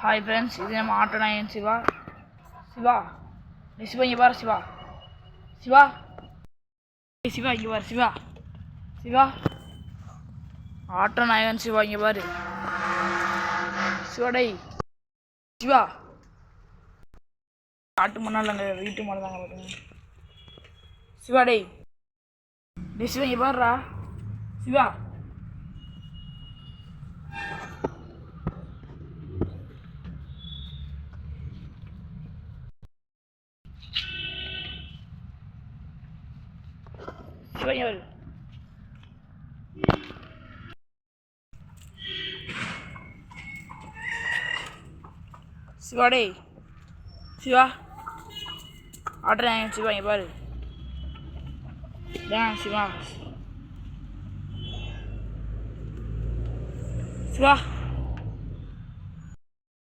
Hi friends, இது நம்ம ஆட்டோநாயகன் சிவா. சிவா, நீ சிவா இங்கே பாரு சிவா. சிவா, சிவா இங்கே பாரு சிவா. சிவா, ஆட்டோநாயகன் சிவா இங்கே பாரு. சிவாடை சிவா. காட்டு மண்ணாலங்க வீட்டு மண்ணு தாங்க பாருங்க. சிவாடை நீ சிவா இங்கே பாருடா. சிவா Señor. சிவாடே சிவா ஆட்டுறேன் சிவா இங்கே பாரு. சிவா சிவா